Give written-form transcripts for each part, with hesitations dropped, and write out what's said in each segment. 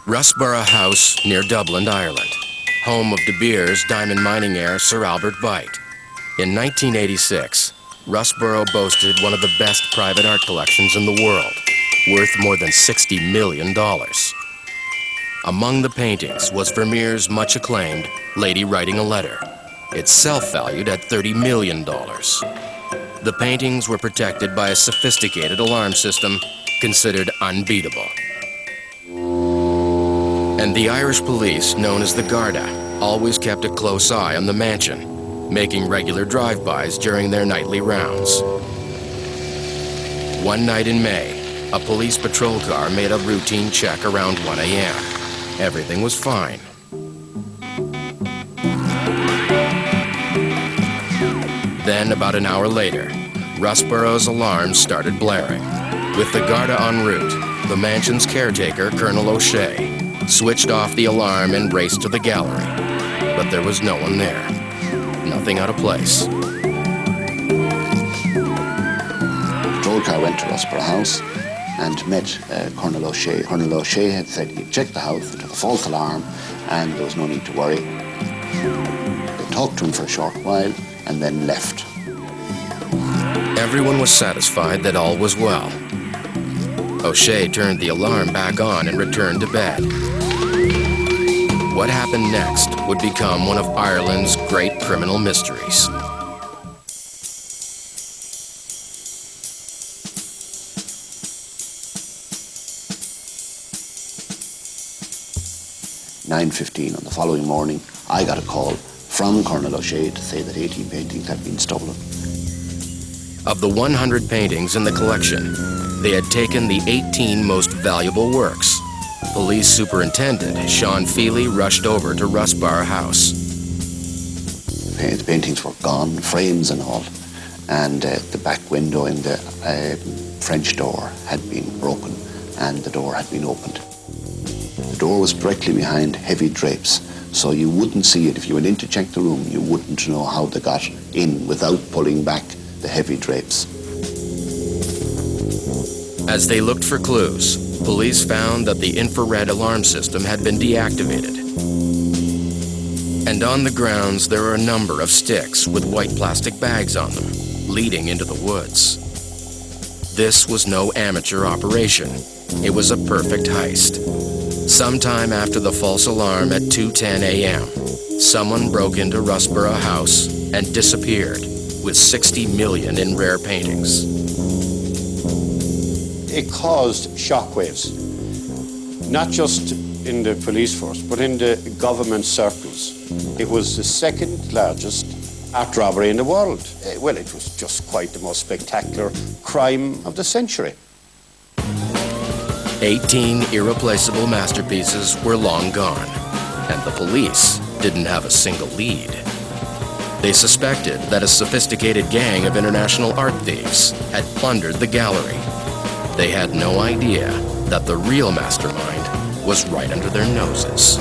Russborough House near Dublin, Ireland, home of De Beers diamond mining heir Sir Albert Bite. In 1986, Russborough boasted one of the best private art collections in the world, worth more than $60 million. Among the paintings was Vermeer's much acclaimed Lady Writing a Letter, itself valued at $30 million. The paintings were protected by a sophisticated alarm system considered unbeatable. And the Irish police, known as the Garda, always kept a close eye on the mansion, making regular drive-bys during their nightly rounds. One night in May, a police patrol car made a routine check around 1 a.m. Everything was fine. Then, about an hour later, Russborough's alarms started blaring. With the Garda en route, the mansion's caretaker, Colonel O'Shea, switched off the alarm and raced to the gallery. But there was no one there. Nothing out of place. The patrol car went to Russborough House and met Colonel O'Shea. Colonel O'Shea had said he'd checked the house, took a false alarm, and there was no need to worry. They talked to him for a short while and then left. Everyone was satisfied that all was well. O'Shea turned the alarm back on and returned to bed. What happened next would become one of Ireland's great criminal mysteries. At 9:15 on the following morning, I got a call from Colonel O'Shea to say that 18 paintings had been stolen. Of the 100 paintings in the collection, they had taken the 18 most valuable works. Police Superintendent Sean Feely rushed over to Russborough House. The paintings were gone, frames and all, and the back window in the French door had been broken and the door had been opened. The door was directly behind heavy drapes, so you wouldn't see it. If you went in to check the room, you wouldn't know how they got in without pulling back the heavy drapes. As they looked for clues, police found that the infrared alarm system had been deactivated. And on the grounds, there were a number of sticks with white plastic bags on them, leading into the woods. This was no amateur operation. It was a perfect heist. Sometime after the false alarm at 2:10 a.m., someone broke into Russborough House and disappeared with $60 million in rare paintings. It caused shockwaves, not just in the police force, but in the government circles. It was the second largest art robbery in the world. Well, it was just quite the most spectacular crime of the century. 18 irreplaceable masterpieces were long gone, and the police didn't have a single lead. They suspected that a sophisticated gang of international art thieves had plundered the gallery. They had no idea that the real mastermind was right under their noses.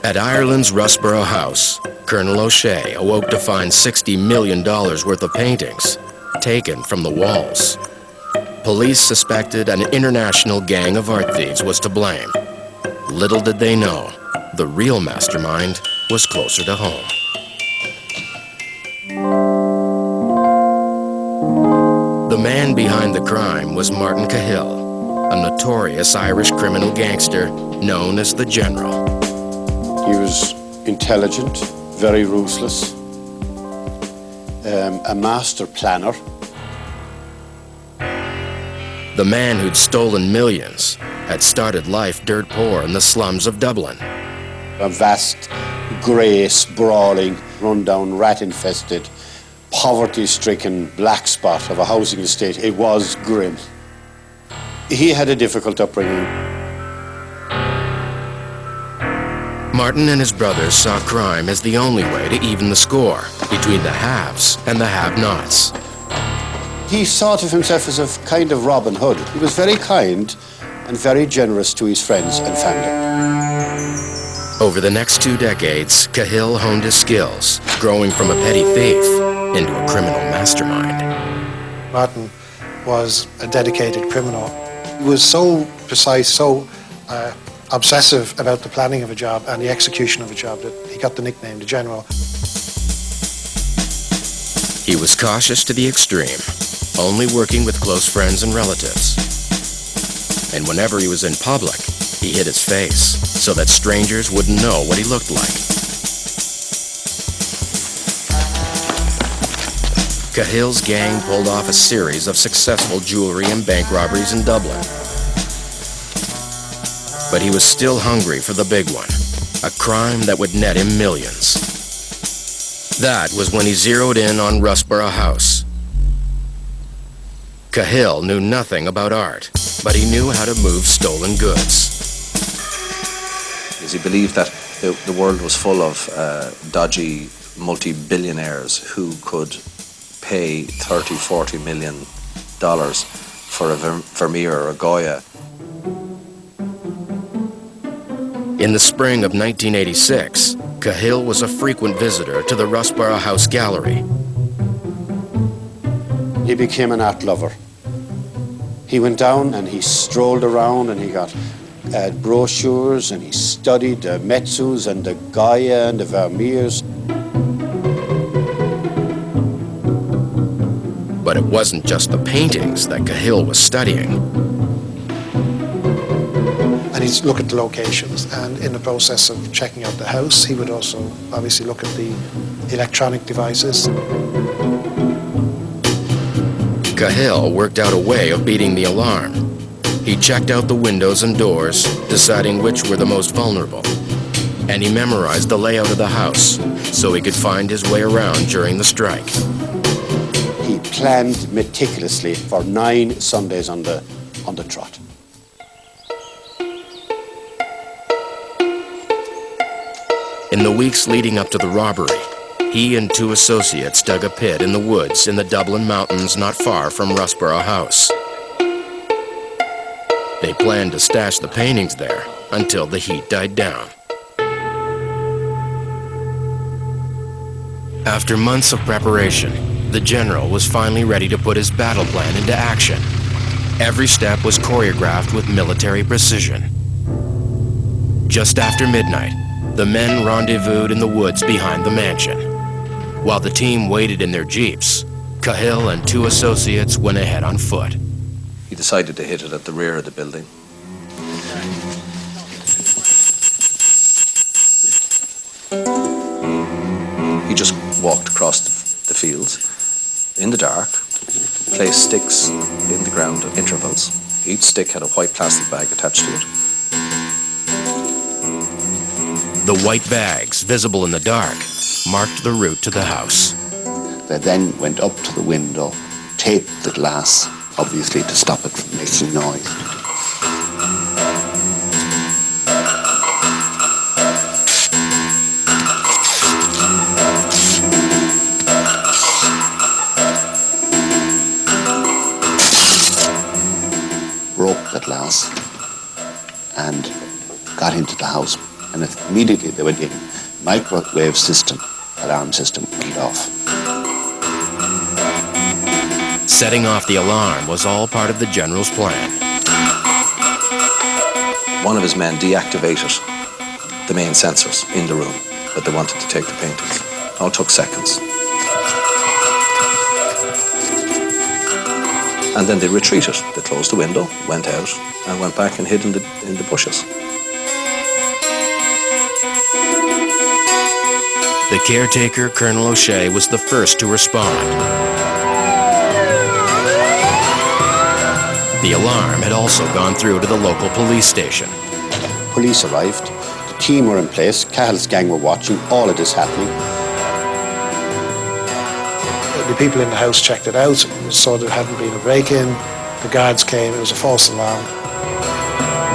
At Ireland's Russborough House, Colonel O'Shea awoke to find $60 million worth of paintings taken from the walls. Police suspected an international gang of art thieves was to blame. Little did they know, the real mastermind was closer to home. The man behind the crime was Martin Cahill, a notorious Irish criminal gangster known as the General. He was intelligent, very ruthless, a master planner. The man who'd stolen millions had started life dirt poor in the slums of Dublin. A vast, grey, sprawling, run-down, rat-infested, poverty-stricken black spot of a housing estate. It was grim. He had a difficult upbringing. Martin and his brothers saw crime as the only way to even the score between the haves and the have-nots. He thought of himself as a kind of Robin Hood. He was very kind and very generous to his friends and family. Over the next 2 decades, Cahill honed his skills, growing from a petty thief into a criminal mastermind. Martin was a dedicated criminal. He was so precise, so obsessive about the planning of a job and the execution of a job that he got the nickname the General. He was cautious to the extreme, only working with close friends and relatives. And whenever he was in public, he hid his face so that strangers wouldn't know what he looked like. Cahill's gang pulled off a series of successful jewelry and bank robberies in Dublin. But he was still hungry for the big one, a crime that would net him millions. That was when he zeroed in on Rusborough House. Cahill knew nothing about art, but he knew how to move stolen goods. He believed that the world was full of dodgy multi-billionaires who could pay $30–40 million for a Vermeer or a Goya. In the spring of 1986, Cahill was a frequent visitor to the Rusborough House Gallery. He became an art lover. He went down and he strolled around and he got brochures and he studied the Metsus and the Goya and the Vermeers. But it wasn't just the paintings that Cahill was studying. And he'd look at the locations, and in the process of checking out the house, he would also obviously look at the electronic devices. Cahill worked out a way of beating the alarm. He checked out the windows and doors, deciding which were the most vulnerable. And he memorized the layout of the house so he could find his way around during the strike. He planned meticulously for 9 Sundays on the trot. In the weeks leading up to the robbery, he and 2 associates dug a pit in the woods in the Dublin mountains not far from Rusborough House. They planned to stash the paintings there until the heat died down. After months of preparation, the General was finally ready to put his battle plan into action. Every step was choreographed with military precision. Just after midnight, the men rendezvoused in the woods behind the mansion. While the team waited in their jeeps, Cahill and 2 associates went ahead on foot. He decided to hit it at the rear of the building. He just walked across the fields in the dark, placed sticks in the ground at intervals. Each stick had a white plastic bag attached to it. The white bags, visible in the dark, marked the route to the house. They then went up to the window, taped the glass, obviously to stop it from making noise. Broke the glass and got into the house. And immediately they went in. Microwave system, alarm system went off. Setting off the alarm was all part of the General's plan. One of his men deactivated the main sensors in the room, but they wanted to take the paintings. It all took seconds. And then they retreated. They closed the window, went out, and went back and hid in the bushes. The caretaker, Colonel O'Shea, was the first to respond. The alarm had also gone through to the local police station. Police arrived, the team were in place, Cahill's gang were watching all of this happening. The people in the house checked it out, saw there hadn't been a break-in. The guards came, it was a false alarm.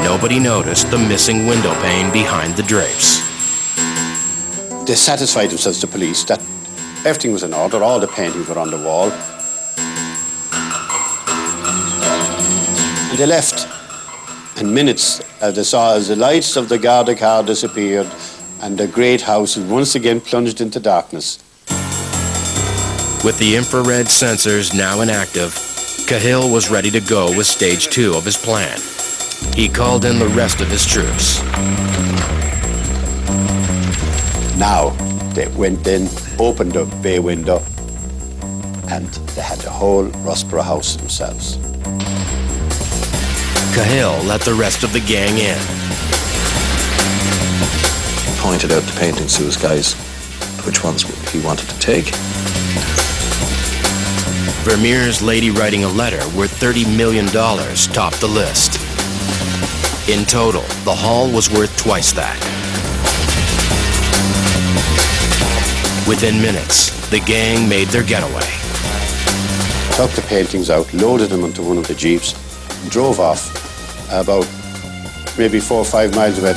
Nobody noticed the missing window pane behind the drapes. They satisfied themselves, the police, that everything was in order, all the paintings were on the wall. And they left. In minutes, they saw as the lights of the Garda car disappeared and the great house was once again plunged into darkness. With the infrared sensors now inactive, Cahill was ready to go with stage 2 of his plan. He called in the rest of his troops. Now, they went in, opened the bay window, and they had the whole Rossborough house themselves. Cahill let the rest of the gang in. He pointed out the paintings to his guys, which ones he wanted to take. Vermeer's Lady Writing a Letter worth $30 million topped the list. In total, the haul was worth twice that. Within minutes, the gang made their getaway. Took the paintings out, loaded them into one of the jeeps, drove off about maybe 4 or 5 miles away.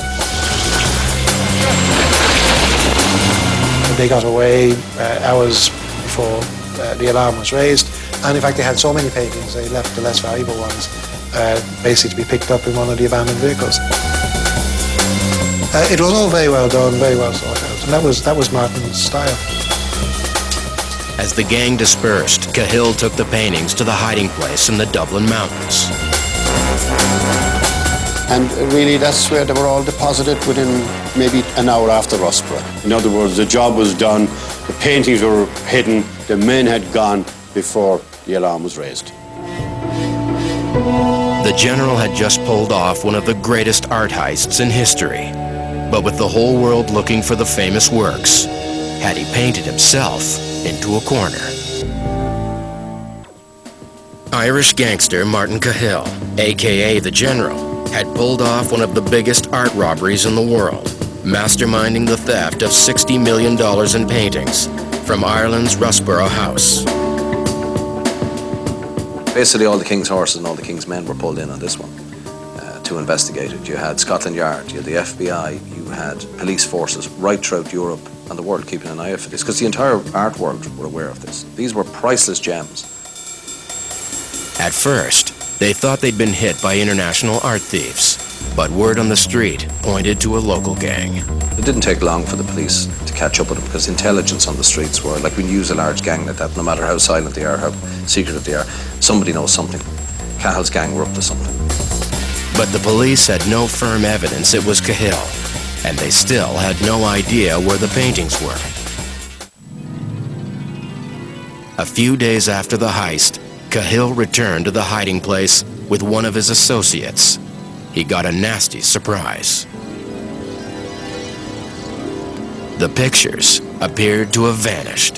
They got away hours before the alarm was raised, and in fact they had so many paintings they left the less valuable ones basically to be picked up in one of the abandoned vehicles. It was all very well done, very well thought out, and that was Martin's style. As the gang dispersed, Cahill took the paintings to the hiding place in the Dublin mountains. And really that's where they were all deposited within maybe an hour after Rossborough. In other words, the job was done, the paintings were hidden, the men had gone before the alarm was raised. The general had just pulled off one of the greatest art heists in history. But with the whole world looking for the famous works, had he painted himself into a corner? Irish gangster Martin Cahill, aka the General, had pulled off one of the biggest art robberies in the world, masterminding the theft of $60 million in paintings from Ireland's Rossborough house. Basically, all the king's horses and all the king's men were pulled in on this one to investigate it. You had Scotland Yard, you had the FBI, you had police forces right throughout Europe and the world keeping an eye out for this, because the entire art world were aware of this. These were priceless gems. At first, they thought they'd been hit by international art thieves, but word on the street pointed to a local gang. It didn't take long for the police to catch up with them, because intelligence on the streets were, like when you use a large gang like that, no matter how silent they are, how secretive they are, somebody knows something. Cahill's gang were up to something. But the police had no firm evidence it was Cahill, and they still had no idea where the paintings were. A few days after the heist, Cahill returned to the hiding place with one of his associates. He got a nasty surprise. The pictures appeared to have vanished.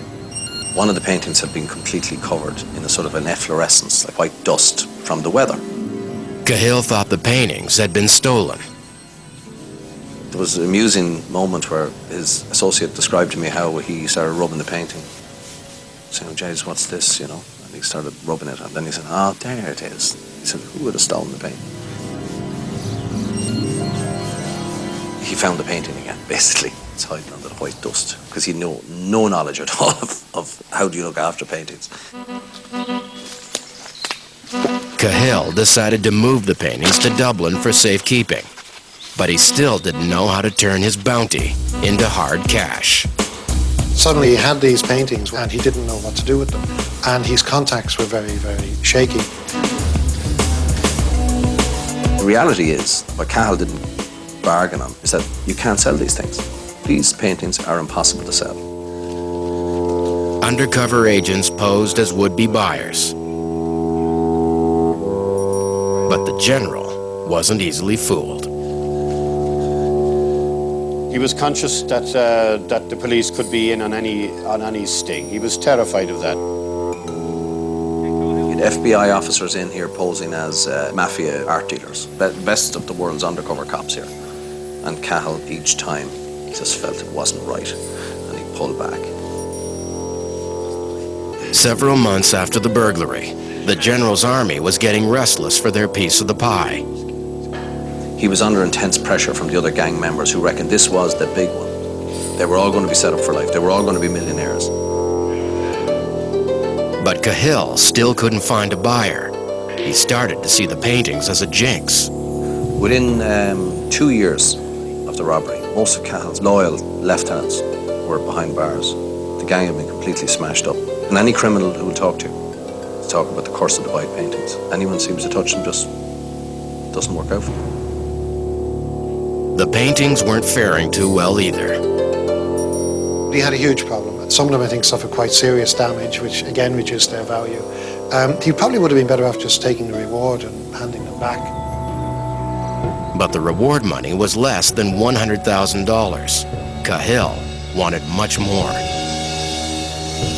One of the paintings had been completely covered in a sort of an efflorescence, like white dust from the weather. Cahill thought the paintings had been stolen. There was an amusing moment where his associate described to me how he started rubbing the painting, saying, "James, what's this?" And he started rubbing it, and then he said, "Oh, there it is." He said, "Who would have stolen the painting?" He found the painting again, basically. It's hiding under the white dust, because he had no knowledge at all of how do you look after paintings. Cahill decided to move the paintings to Dublin for safekeeping, but he still didn't know how to turn his bounty into hard cash. Suddenly he had these paintings and he didn't know what to do with them, and his contacts were very, very shaky. The reality is, what Cahill didn't bargain on, is that you can't sell these things. These paintings are impossible to sell. Undercover agents posed as would-be buyers. But the general wasn't easily fooled. He was conscious that the police could be in on any sting. He was terrified of that. You had FBI officers in here posing as mafia art dealers, best of the world's undercover cops here. And Cahill, each time, just felt it wasn't right, and he pulled back. Several months after the burglary, the general's army was getting restless for their piece of the pie. He was under intense pressure from the other gang members who reckoned this was the big one. They were all going to be set up for life. They were all going to be millionaires. But Cahill still couldn't find a buyer. He started to see the paintings as a jinx. Within 2 years of the robbery, most of Cahill's loyal lieutenants were behind bars. The gang had been completely smashed up. And any criminal who would talk to you to talk about the curse of the white paintings. Anyone seems to touch them, just doesn't work out for them. The paintings weren't faring too well either. He had a huge problem. Some of them, I think, suffered quite serious damage, which again reduced their value. He probably would have been better off just taking the reward and handing them back. But the reward money was less than $100,000. Cahill wanted much more.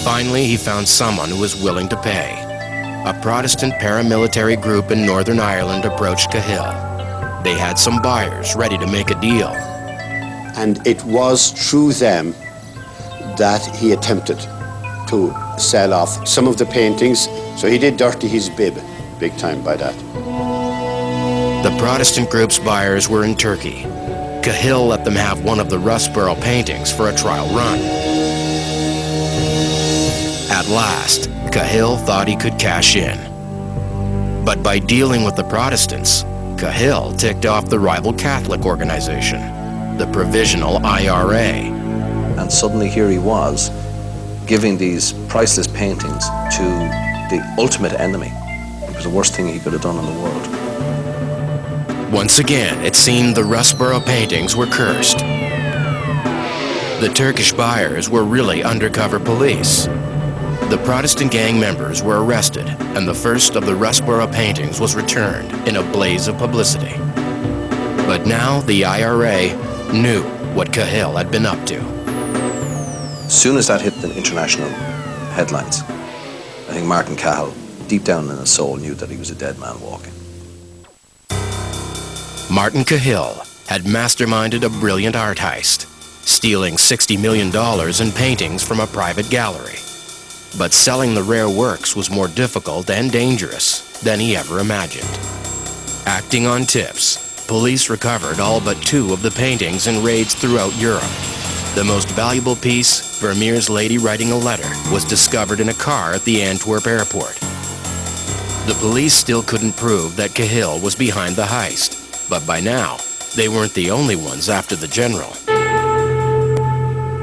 Finally, he found someone who was willing to pay. A Protestant paramilitary group in Northern Ireland approached Cahill. They had some buyers ready to make a deal. And it was through them that he attempted to sell off some of the paintings. So he did dirty his bib big time by that. The Protestant group's buyers were in Turkey. Cahill let them have one of the Rusborough paintings for a trial run. At last, Cahill thought he could cash in. But by dealing with the Protestants, Cahill ticked off the rival Catholic organization, the Provisional IRA. And suddenly here he was, giving these priceless paintings to the ultimate enemy. It was the worst thing he could have done in the world. Once again, it seemed the Rusborough paintings were cursed. The Turkish buyers were really undercover police. The Protestant gang members were arrested, and the first of the Rusborough paintings was returned in a blaze of publicity. But now the IRA knew what Cahill had been up to. As soon as that hit the international headlines, I think Martin Cahill, deep down in his soul, knew that he was a dead man walking. Martin Cahill had masterminded a brilliant art heist, stealing $60 million in paintings from a private gallery. But selling the rare works was more difficult and dangerous than he ever imagined. Acting on tips, police recovered all but 2 of the paintings in raids throughout Europe. The most valuable piece, Vermeer's Lady Writing a Letter, was discovered in a car at the Antwerp airport. The police still couldn't prove that Cahill was behind the heist, but by now, they weren't the only ones after the general.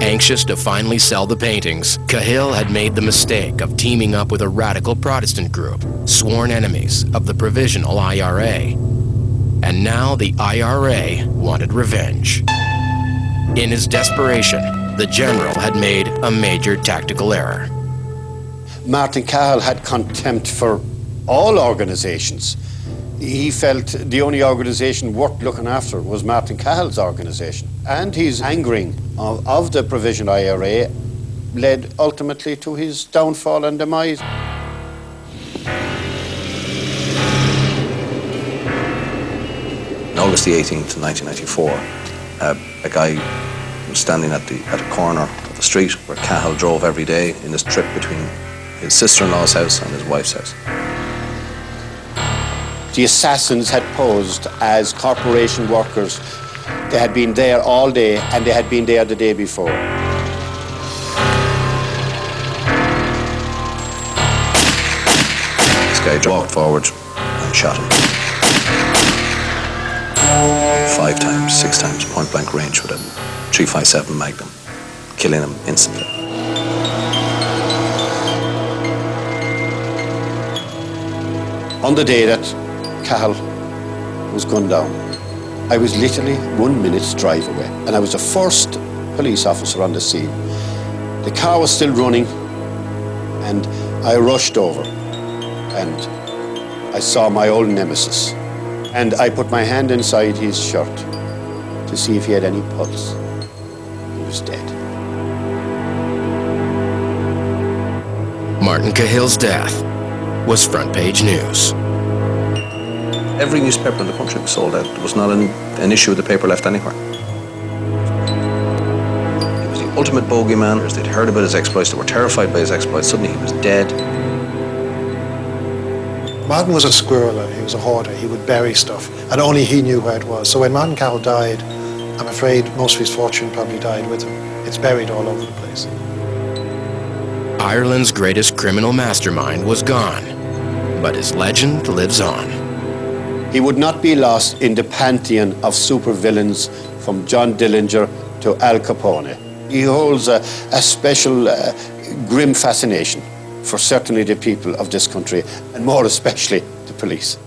Anxious to finally sell the paintings, Cahill had made the mistake of teaming up with a radical Protestant group, sworn enemies of the Provisional IRA. And now the IRA wanted revenge. In his desperation, the general had made a major tactical error. Martin Cahill had contempt for all organisations. He felt the only organisation worth looking after was Martin Cahill's organisation. And his angering of the Provisional IRA led ultimately to his downfall and demise. On August the 18th, 1994, a guy was standing at a corner of the street where Cahill drove every day in his trip between his sister-in-law's house and his wife's house. The assassins had posed as corporation workers. They had been there all day, and they had been there the day before. This guy walked forward and shot him. 5 times, 6 times, point-blank range with a .357 Magnum, killing him instantly. On the day that Cahill was gunned down, I was literally 1 minute's drive away, and I was the first police officer on the scene. The car was still running, and I rushed over, and I saw my old nemesis, and I put my hand inside his shirt to see if he had any pulse. He was dead. Martin Cahill's death was front-page news. Every newspaper in the country was sold out. There was not an issue of the paper left anywhere. He was the ultimate bogeyman. They'd heard about his exploits. They were terrified by his exploits. Suddenly he was dead. Martin was a squirreler. He was a hoarder. He would bury stuff, and only he knew where it was. So when Martin Cahill died, I'm afraid most of his fortune probably died with him. It's buried all over the place. Ireland's greatest criminal mastermind was gone, but his legend lives on. He would not be lost in the pantheon of supervillains from John Dillinger to Al Capone. He holds a special grim fascination for certainly the people of this country, and more especially the police.